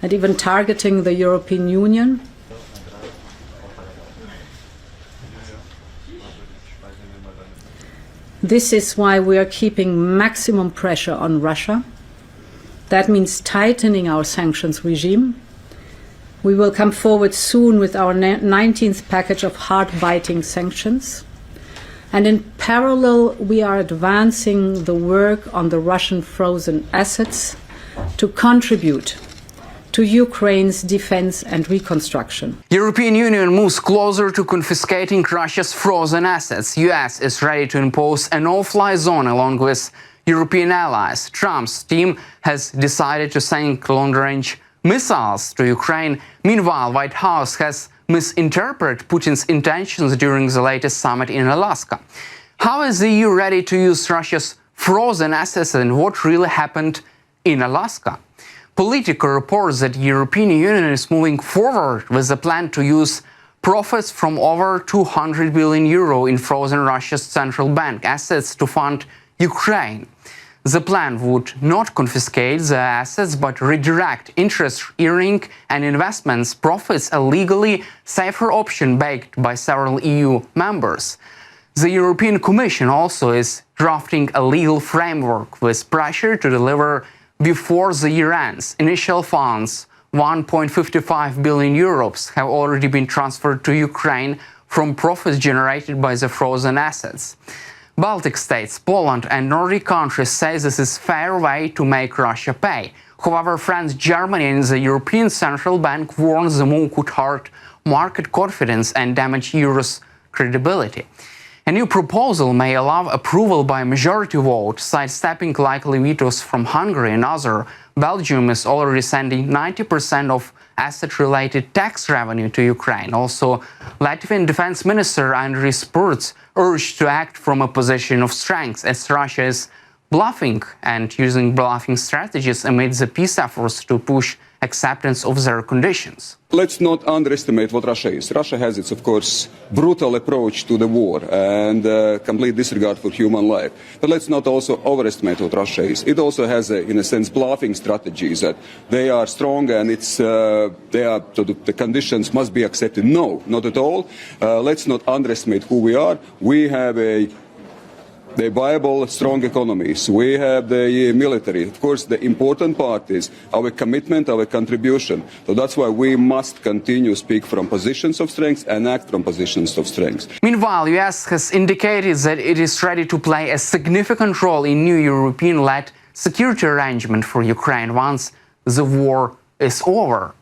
and even targeting the European Union. This is why we are keeping maximum pressure on Russia. That means tightening our sanctions regime. We will come forward soon with our 19th package of hard-biting sanctions. And in parallel, we are advancing the work on the Russian frozen assets to contribute to Ukraine's defense and reconstruction. European Union moves closer to confiscating Russia's frozen assets. US is ready to impose a no-fly zone along with European allies. Trump's team has decided to send long-range missiles to Ukraine. Meanwhile, White House has misinterpreted Putin's intentions during the latest summit in Alaska. How is the EU ready to use Russia's frozen assets, and what really happened in Alaska? Politico reports that the European Union is moving forward with a plan to use profits from over 200 billion euro in frozen Russia's central bank assets to fund Ukraine. The plan would not confiscate the assets but redirect interest earning and investments profits, a legally safer option backed by several EU members. The European Commission also is drafting a legal framework with pressure to deliver before the year ends. Initial funds, 1.55 billion euros, have already been transferred to Ukraine from profits generated by the frozen assets. Baltic states, Poland and Nordic countries say this is a fair way to make Russia pay. However, France, Germany and the European Central Bank warn the move could hurt market confidence and damage euro's credibility. A new proposal may allow approval by a majority vote, sidestepping likely vetoes from Hungary and others. Belgium is already sending 90% of asset-related tax revenue to Ukraine. Also, Latvian Defense Minister Andris Spurts urged to act from a position of strength, as Russia is bluffing and using bluffing strategies amid the peace efforts to push acceptance of their conditions. Let's not underestimate what Russia is. Russia has its, of course, brutal approach to the war and complete disregard for human life. But let's not also overestimate what Russia is. It also has, in a sense, bluffing strategies that they are strong and the conditions must be accepted. No, not at all. Let's not underestimate who we are. We have a viable, strong economies. We have the military. Of course, the important part is our commitment, our contribution. So that's why we must continue to speak from positions of strength and act from positions of strength. Meanwhile, the US has indicated that it is ready to play a significant role in new European-led security arrangement for Ukraine once the war is over.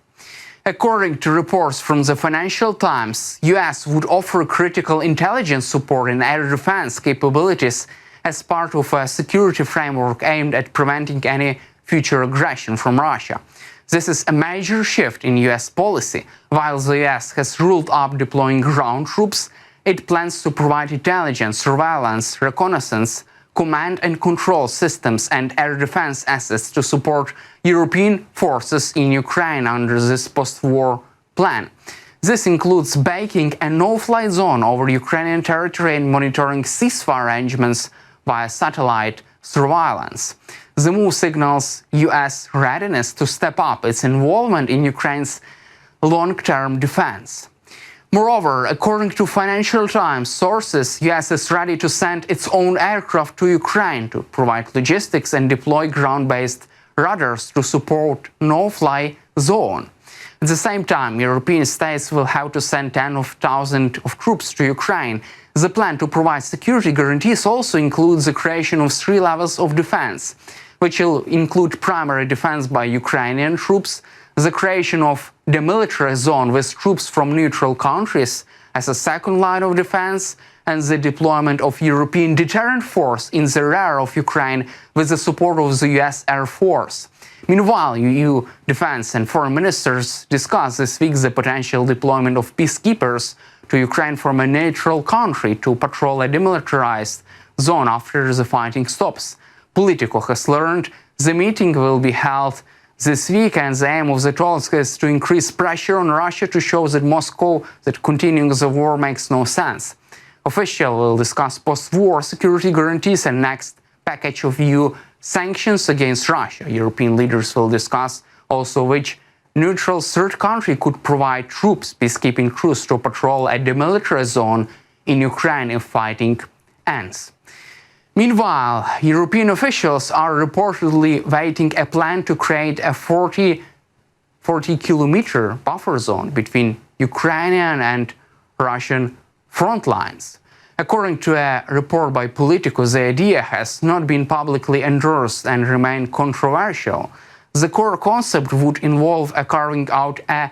According to reports from the Financial Times, US would offer critical intelligence support and air defense capabilities as part of a security framework aimed at preventing any future aggression from Russia. This is a major shift in US policy. While the US has ruled out deploying ground troops, it plans to provide intelligence, surveillance, reconnaissance, command and control systems and air defense assets to support European forces in Ukraine under this post-war plan. This includes baking a no-fly zone over Ukrainian territory and monitoring ceasefire arrangements via satellite surveillance. The move signals US readiness to step up its involvement in Ukraine's long-term defense. Moreover, according to Financial Times sources, US is ready to send its own aircraft to Ukraine to provide logistics and deploy ground-based radars to support no-fly zone. At the same time, European states will have to send tens of thousands of troops to Ukraine. The plan to provide security guarantees also includes the creation of 3 levels of defense, which will include primary defense by Ukrainian troops, the creation of demilitarized zone with troops from neutral countries as a second line of defense, and the deployment of European deterrent force in the rear of Ukraine with the support of the US Air Force. Meanwhile, EU defense and foreign ministers discussed this week the potential deployment of peacekeepers to Ukraine from a neutral country to patrol a demilitarized zone after the fighting stops. Politico has learned the meeting will be held this week, and the aim of the talks is to increase pressure on Russia to show that Moscow that continuing the war makes no sense. Officials will discuss post-war security guarantees and next package of EU sanctions against Russia. European leaders will discuss also which neutral third country could provide troops, peacekeeping crews, to patrol a demilitarized zone in Ukraine if fighting ends. Meanwhile, European officials are reportedly waiting a plan to create a 40-kilometer buffer zone between Ukrainian and Russian front lines. According to a report by Politico, the idea has not been publicly endorsed and remained controversial. The core concept would involve carving out a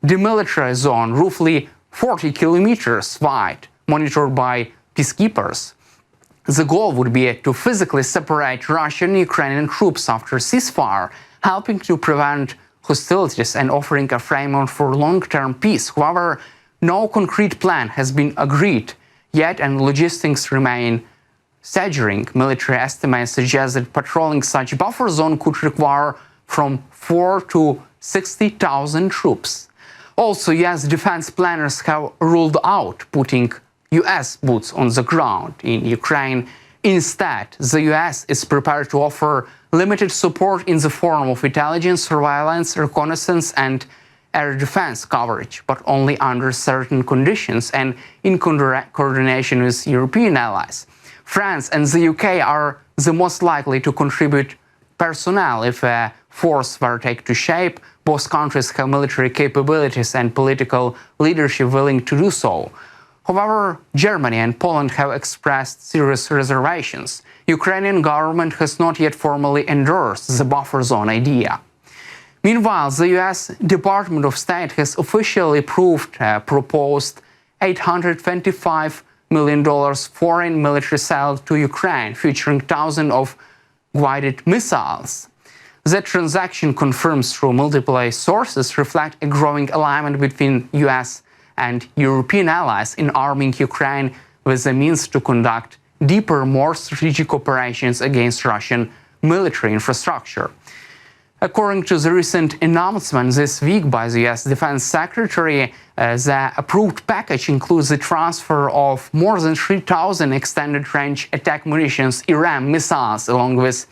demilitarized zone roughly 40 kilometers wide, monitored by peacekeepers. The goal would be to physically separate Russian and Ukrainian troops after ceasefire, helping to prevent hostilities and offering a framework for long-term peace. However, no concrete plan has been agreed yet, and logistics remain staggering. Military estimates suggest that patrolling such buffer zone could require from 4 to 60,000 troops. Also, US defense planners have ruled out putting US boots on the ground in Ukraine. Instead, the US is prepared to offer limited support in the form of intelligence, surveillance, reconnaissance, and air defense coverage, but only under certain conditions and in coordination with European allies. France and the UK are the most likely to contribute personnel if a force were taken to shape. Both countries have military capabilities and political leadership willing to do so. However, Germany and Poland have expressed serious reservations. Ukrainian government has not yet formally endorsed the buffer zone idea. Meanwhile, the US Department of State has officially approved a proposed $825 million foreign military sale to Ukraine, featuring thousands of guided missiles. That transaction, confirms through multiple sources, reflects a growing alignment between US and European allies in arming Ukraine with the means to conduct deeper, more strategic operations against Russian military infrastructure. According to the recent announcement this week by the US Defense Secretary, the approved package includes the transfer of more than 3,000 extended-range attack munitions, Iran missiles, along with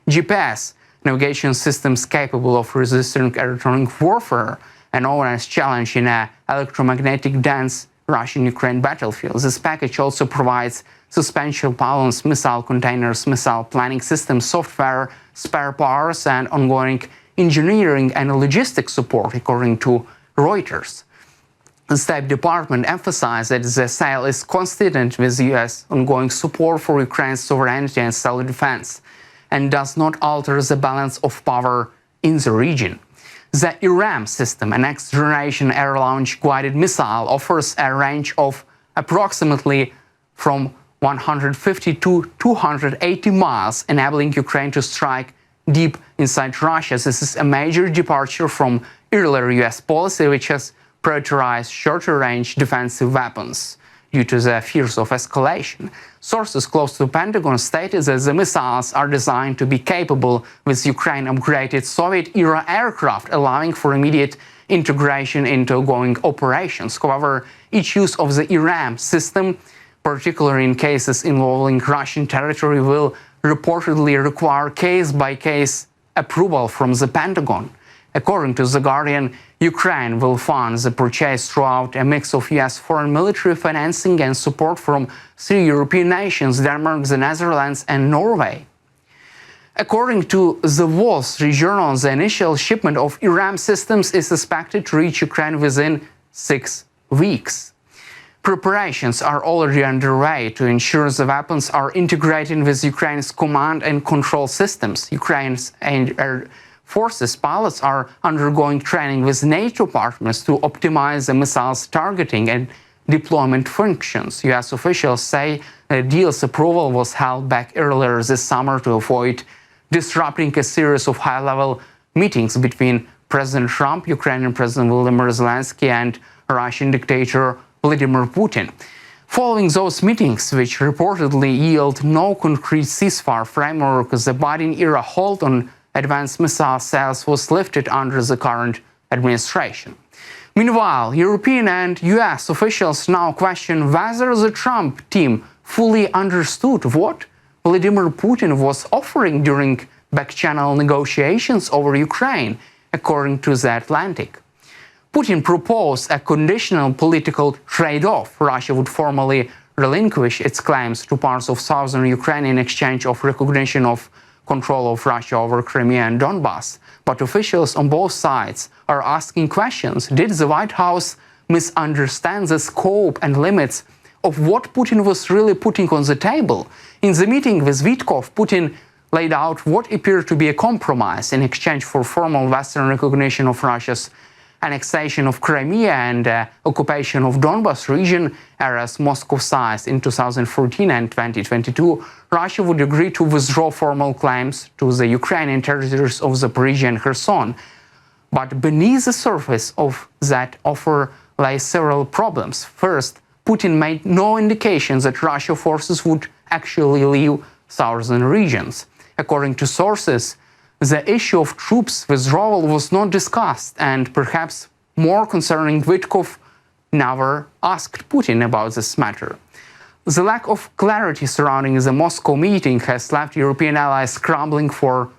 GPS navigation systems capable of resisting electronic warfare, and known as challenge in an electromagnetic dense Russian-Ukraine battlefield. This package also provides suspension balance, missile containers, missile planning systems, software, spare parts, and ongoing engineering and logistics support, according to Reuters. The State Department emphasized that the sale is consistent with the US ongoing support for Ukraine's sovereignty and self-defense, and does not alter the balance of power in the region. The Iran system, a next-generation air-launched guided missile, offers a range of approximately from 150 to 280 miles, enabling Ukraine to strike deep inside Russia. This is a major departure from earlier US policy, which has prioritized shorter-range defensive weapons due to the fears of escalation. Sources close to the Pentagon stated that the missiles are designed to be capable with Ukraine-upgraded Soviet-era aircraft, allowing for immediate integration into ongoing operations. However, each use of the Iran system, particularly in cases involving Russian territory, will reportedly require case-by-case approval from the Pentagon. According to The Guardian, Ukraine will fund the purchase throughout a mix of US foreign military financing and support from 3 European nations, Denmark, the Netherlands, and Norway. According to The Wall Street Journal, the initial shipment of Iran systems is expected to reach Ukraine within 6 weeks. Preparations are already underway to ensure the weapons are integrated with Ukraine's command and control systems. Ukraine's air forces pilots are undergoing training with NATO partners to optimize the missiles' targeting and deployment functions. US officials say the deal's approval was held back earlier this summer to avoid disrupting a series of high-level meetings between President Trump, Ukrainian President Volodymyr Zelensky, and Russian dictator Vladimir Putin. Following those meetings, which reportedly yield no concrete ceasefire framework, the Biden-era hold on advanced missile sales was lifted under the current administration. Meanwhile, European and US officials now question whether the Trump team fully understood what Vladimir Putin was offering during back-channel negotiations over Ukraine. according to The Atlantic. Putin proposed a conditional political trade-off. Russia would formally relinquish its claims to parts of southern Ukraine in exchange of recognition of control of Russia over Crimea and Donbass. But officials on both sides are asking questions. Did the White House misunderstand the scope and limits of what Putin was really putting on the table? In the meeting with Witkoff, Putin laid out what appeared to be a compromise in exchange for formal Western recognition of Russia's annexation of Crimea and occupation of Donbas region, areas Moscow seized in 2014 and 2022. Russia would agree to withdraw formal claims to the Ukrainian territories of Zaporizhia and Kherson. But beneath the surface of that offer lay several problems. First, Putin made no indication that Russian forces would actually leave southern regions. According to sources, the issue of troops withdrawal was not discussed, and perhaps more concerning, Witkoff never asked Putin about this matter. The lack of clarity surrounding the Moscow meeting has left European allies scrambling for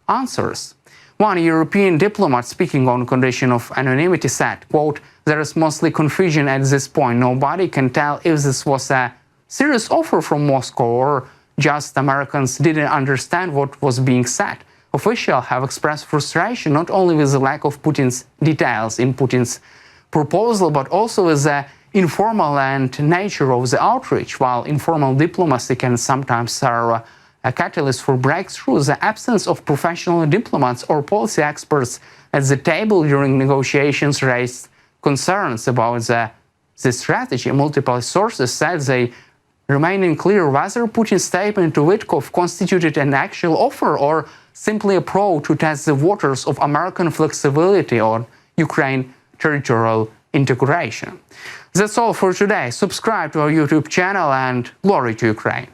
answers. One European diplomat speaking on condition of anonymity said, quote, "There is mostly confusion at this point. Nobody can tell if this was a serious offer from Moscow or just Americans didn't understand what was being said. Officials have expressed frustration not only with the lack of Putin's details in Putin's proposal, but also with the informal and nature of the outreach. While informal diplomacy can sometimes serve a catalyst for breakthrough, the absence of professional diplomats or policy experts at the table during negotiations raised concerns about the strategy. Multiple sources said they remain unclear whether Putin's statement to Witkoff constituted an actual offer or simply a probe to test the waters of American flexibility on Ukraine territorial integration. That's all for today. Subscribe to our YouTube channel and glory to Ukraine.